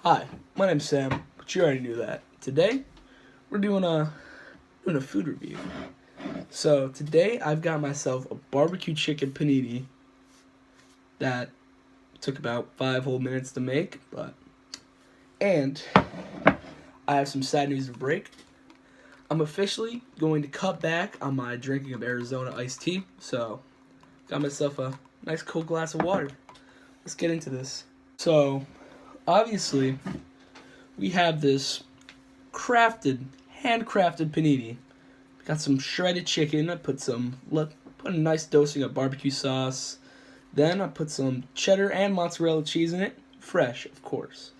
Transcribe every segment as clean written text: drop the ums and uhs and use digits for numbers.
Hi, my name's Sam, but you already knew that. Today, we're doing a food review. So today, I've got myself a barbecue chicken panini that took about 5 whole minutes to make, and I have some sad news to break. I'm officially going to cut back on my drinking of Arizona iced tea, so got myself a nice cold glass of water. Let's get into this. So, obviously, we have this handcrafted panini. Got some shredded chicken. I put a nice dosing of barbecue sauce. Then I put some cheddar and mozzarella cheese in it, fresh, of course.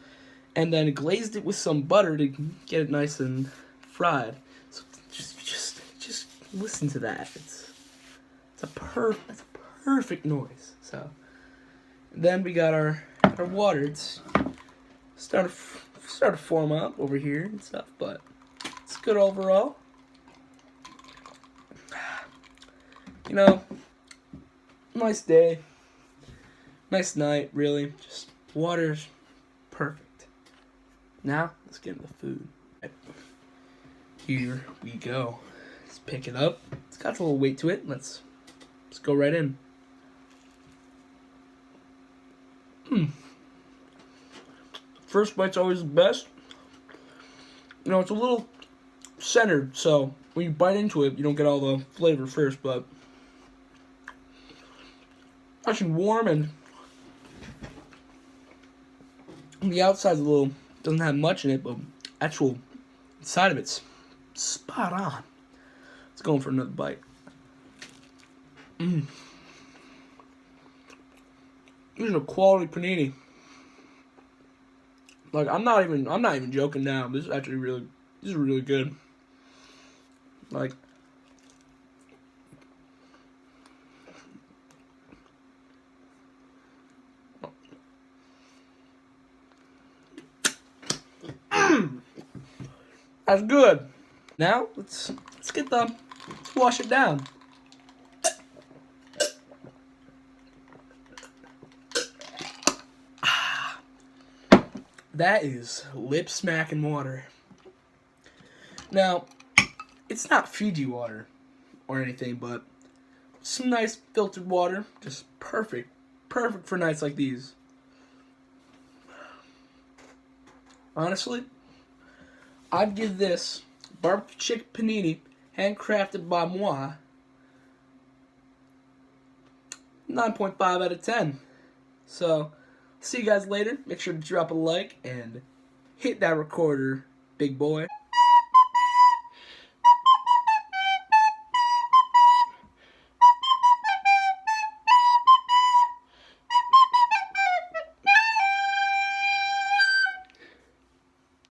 And then glazed it with some butter to get it nice and fried. So just listen to that. It's a perfect noise. So then we got our water. It's started to form up over here and stuff, but it's good overall. You know, nice day, nice night, really. Just water's perfect. Now, let's get into the food. Here we go. Let's pick it up. It's got a little weight to it. Let's go right in. First bite's always the best. You know, it's a little centered, so when you bite into it, you don't get all the flavor first, but actually warm, and the outside's doesn't have much in it, but actual inside of it's spot on. Let's go in for another bite. This is a quality panini. Like, I'm not even joking now. This is really good. Like, that's good. Now let's wash it down. That is lip smacking water. Now, it's not Fiji water or anything, but some nice filtered water, just perfect for nights like these. Honestly, I'd give this barbecue chicken panini, handcrafted by moi, 9.5 out of 10. So, see you guys later. Make sure to drop a like and hit that recorder, big boy.